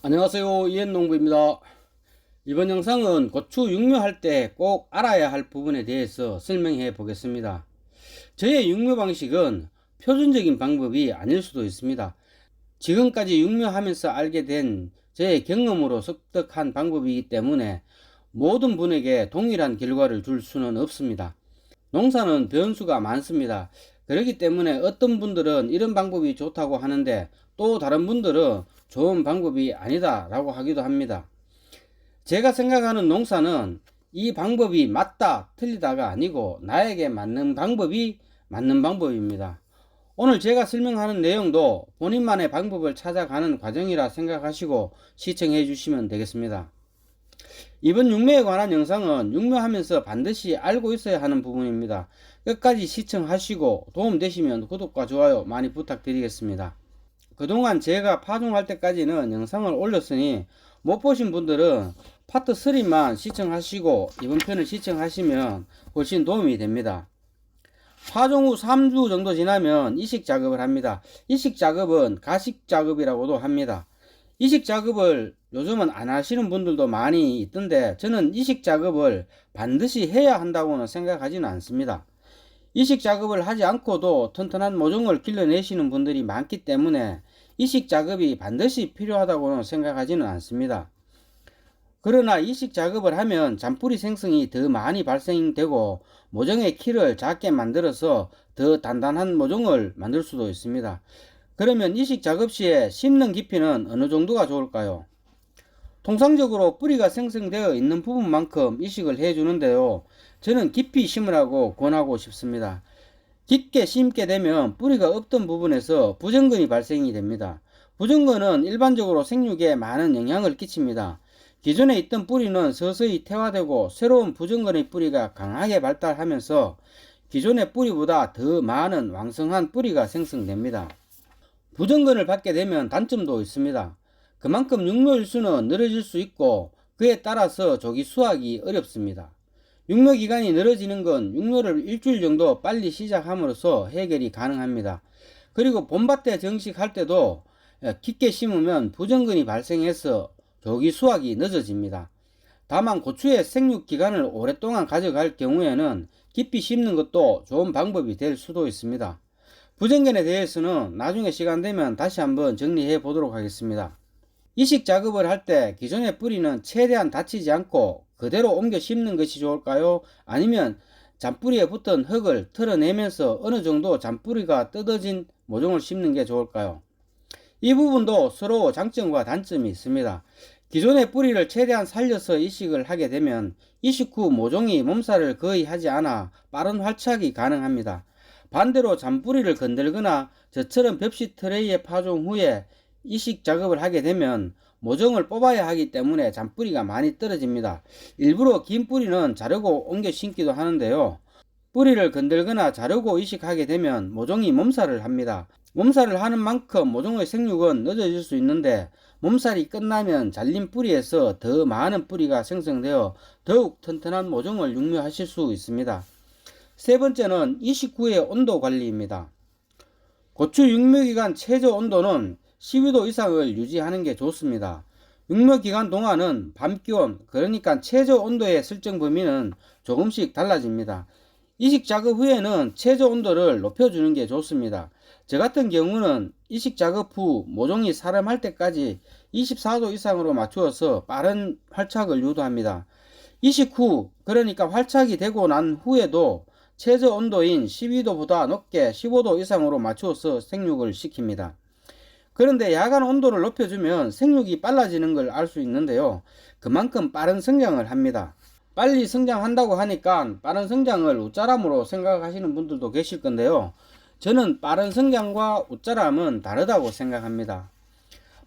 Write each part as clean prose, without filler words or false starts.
안녕하세요, 이현농부입니다. 이번 영상은 고추 육묘할 때 꼭 알아야 할 부분에 대해서 설명해 보겠습니다. 저의 육묘 방식은 표준적인 방법이 아닐 수도 있습니다. 지금까지 육묘하면서 알게 된 제 경험으로 습득한 방법이기 때문에 모든 분에게 동일한 결과를 줄 수는 없습니다. 농사는 변수가 많습니다. 그렇기 때문에 어떤 분들은 이런 방법이 좋다고 하는데 또 다른 분들은 좋은 방법이 아니다 라고 하기도 합니다. 제가 생각하는 농사는 이 방법이 맞다 틀리다가 아니고 나에게 맞는 방법이 맞는 방법입니다. 오늘 제가 설명하는 내용도 본인만의 방법을 찾아가는 과정이라 생각하시고 시청해 주시면 되겠습니다. 이번 육묘에 관한 영상은 육묘하면서 반드시 알고 있어야 하는 부분입니다. 끝까지 시청하시고 도움되시면 구독과 좋아요 많이 부탁드리겠습니다. 그동안 제가 파종할 때까지는 영상을 올렸으니 못 보신 분들은 파트 3만 시청하시고 이번 편을 시청하시면 훨씬 도움이 됩니다. 파종 후 3주 정도 지나면 이식 작업을 합니다. 이식 작업은 가식 작업이라고도 합니다. 이식 작업을 요즘은 안 하시는 분들도 많이 있던데 저는 이식 작업을 반드시 해야 한다고는 생각하지는 않습니다. 이식 작업을 하지 않고도 튼튼한 모종을 길러내시는 분들이 많기 때문에 이식 작업이 반드시 필요하다고는 생각하지는 않습니다. 그러나 이식 작업을 하면 잔뿌리 생성이 더 많이 발생되고 모종의 키를 작게 만들어서 더 단단한 모종을 만들 수도 있습니다. 그러면 이식 작업 시에 심는 깊이는 어느 정도가 좋을까요? 통상적으로 뿌리가 생성되어 있는 부분만큼 이식을 해주는데요. 저는 깊이 심으라고 권하고 싶습니다. 깊게 심게 되면 뿌리가 없던 부분에서 부정근이 발생이 됩니다. 부정근은 일반적으로 생육에 많은 영향을 끼칩니다. 기존에 있던 뿌리는 서서히 퇴화되고 새로운 부정근의 뿌리가 강하게 발달하면서 기존의 뿌리보다 더 많은 왕성한 뿌리가 생성됩니다. 부정근을 받게 되면 단점도 있습니다. 그만큼 육묘일수는 늘어질 수 있고 그에 따라서 조기 수확이 어렵습니다. 육묘 기간이 늘어지는 건 육묘를 일주일 정도 빨리 시작함으로써 해결이 가능합니다. 그리고 봄밭에 정식할 때도 깊게 심으면 부정근이 발생해서 조기 수확이 늦어집니다. 다만 고추의 생육 기간을 오랫동안 가져갈 경우에는 깊이 심는 것도 좋은 방법이 될 수도 있습니다. 부정근에 대해서는 나중에 시간 되면 다시 한번 정리해 보도록 하겠습니다. 이식 작업을 할 때 기존의 뿌리는 최대한 다치지 않고 그대로 옮겨 심는 것이 좋을까요? 아니면 잔뿌리에 붙은 흙을 털어내면서 어느 정도 잔뿌리가 뜯어진 모종을 심는 게 좋을까요? 이 부분도 서로 장점과 단점이 있습니다. 기존의 뿌리를 최대한 살려서 이식을 하게 되면 이식 후 모종이 몸살을 거의 하지 않아 빠른 활착이 가능합니다. 반대로 잔뿌리를 건들거나 저처럼 벽시 트레이에 파종 후에 이식 작업을 하게 되면 모종을 뽑아야 하기 때문에 잔뿌리가 많이 떨어집니다. 일부러 긴 뿌리는 자르고 옮겨 심기도 하는데요. 뿌리를 건들거나 자르고 이식하게 되면 모종이 몸살을 합니다. 몸살을 하는 만큼 모종의 생육은 늦어질 수 있는데 몸살이 끝나면 잘린 뿌리에서 더 많은 뿌리가 생성되어 더욱 튼튼한 모종을 육묘하실 수 있습니다. 세 번째는 이식 후의 온도 관리입니다. 고추 육묘기간 최저 온도는 12도 이상을 유지하는 게 좋습니다. 육묘기간 동안은 밤기온, 그러니까 최저 온도의 설정 범위는 조금씩 달라집니다. 이식 작업 후에는 최저 온도를 높여주는 게 좋습니다. 저 같은 경우는 이식 작업 후 모종이 사름할 때까지 24도 이상으로 맞추어서 빠른 활착을 유도합니다. 이식 후, 그러니까 활착이 되고 난 후에도 최저 온도인 12도보다 높게 15도 이상으로 맞추어서 생육을 시킵니다. 그런데 야간 온도를 높여주면 생육이 빨라지는 걸 알 수 있는데요. 그만큼 빠른 성장을 합니다. 빨리 성장한다고 하니까 빠른 성장을 웃자람으로 생각하시는 분들도 계실 건데요. 저는 빠른 성장과 웃자람은 다르다고 생각합니다.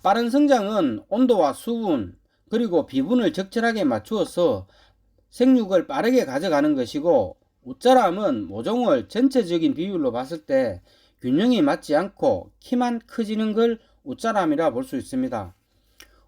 빠른 성장은 온도와 수분 그리고 비분을 적절하게 맞추어서 생육을 빠르게 가져가는 것이고, 웃자람은 모종을 전체적인 비율로 봤을 때 균형이 맞지 않고 키만 커지는 걸 웃자람이라 볼 수 있습니다.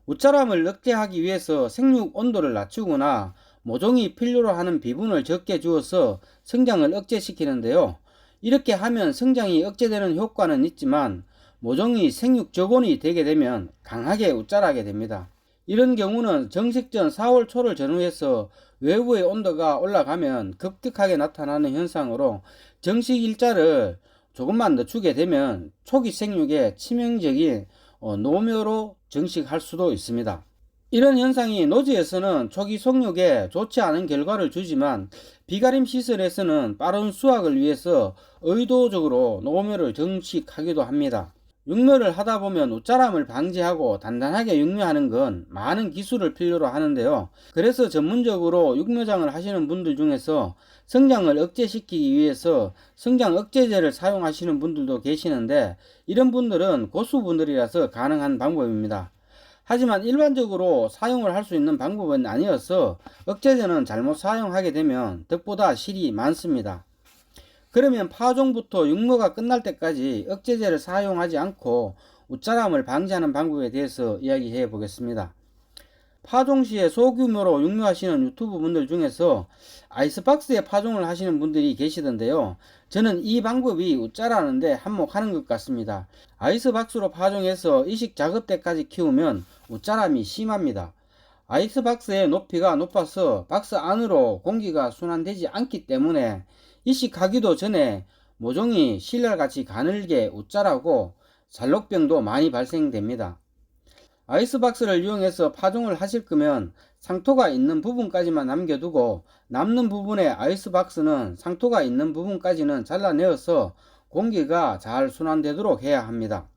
웃자람을 억제하기 위해서 생육 온도를 낮추거나 모종이 필요로 하는 비분을 적게 주어서 성장을 억제시키는데요. 이렇게 하면 성장이 억제되는 효과는 있지만 모종이 생육 저온이 되게 되면 강하게 웃자라게 됩니다. 이런 경우는 정식 전 4월 초를 전후해서 외부의 온도가 올라가면 급격하게 나타나는 현상으로 정식 일자를 조금만 늦추게 되면 초기 생육에 치명적인 노묘로 정식할 수도 있습니다. 이런 현상이 노지에서는 초기 성육에 좋지 않은 결과를 주지만 비가림 시설에서는 빠른 수확을 위해서 의도적으로 노묘를 정식하기도 합니다. 육묘를 하다 보면 웃자람을 방지하고 단단하게 육묘하는 건 많은 기술을 필요로 하는데요. 그래서 전문적으로 육묘장을 하시는 분들 중에서 성장을 억제시키기 위해서 성장 억제제를 사용하시는 분들도 계시는데 이런 분들은 고수분들이라서 가능한 방법입니다. 하지만 일반적으로 사용을 할 수 있는 방법은 아니어서 억제제는 잘못 사용하게 되면 덕보다 실이 많습니다. 그러면 파종부터 육묘가 끝날 때까지 억제제를 사용하지 않고 웃자람을 방지하는 방법에 대해서 이야기해 보겠습니다. 파종 시에 소규모로 육묘하시는 유튜브 분들 중에서 아이스박스에 파종을 하시는 분들이 계시던데요. 저는 이 방법이 웃자라는데 한몫하는 것 같습니다. 아이스박스로 파종해서 이식 작업 때까지 키우면 웃자람이 심합니다. 아이스박스의 높이가 높아서 박스 안으로 공기가 순환되지 않기 때문에 이식하기도 전에 모종이 신랄같이 가늘게 웃자라고 잘록병도 많이 발생됩니다. 아이스박스를 이용해서 파종을 하실 거면 상토가 있는 부분까지만 남겨두고 남는 부분의 아이스박스는 상토가 있는 부분까지는 잘라내어서 공기가 잘 순환되도록 해야 합니다.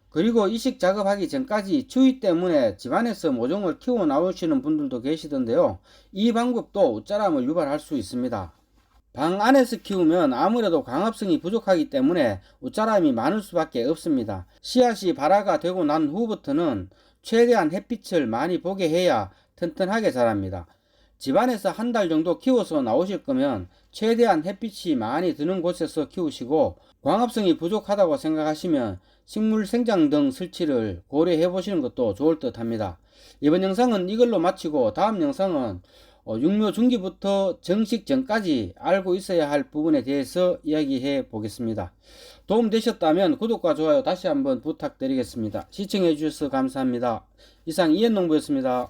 그리고 이식 작업하기 전까지 추위 때문에 집안에서 모종을 키워 나오시는 분들도 계시던데요. 이 방법도 웃자람을 유발할 수 있습니다. 방 안에서 키우면 아무래도 광합성이 부족하기 때문에 웃자람이 많을 수밖에 없습니다. 씨앗이 발화가 되고 난 후부터는 최대한 햇빛을 많이 보게 해야 튼튼하게 자랍니다. 집안에서 한 달 정도 키워서 나오실 거면 최대한 햇빛이 많이 드는 곳에서 키우시고 광합성이 부족하다고 생각하시면 식물 생장 등 설치를 고려해 보시는 것도 좋을 듯 합니다. 이번 영상은 이걸로 마치고 다음 영상은 육묘 중기부터 정식 전까지 알고 있어야 할 부분에 대해서 이야기해 보겠습니다. 도움 되셨다면 구독과 좋아요 다시 한번 부탁드리겠습니다. 시청해 주셔서 감사합니다. 이상 이현농부였습니다.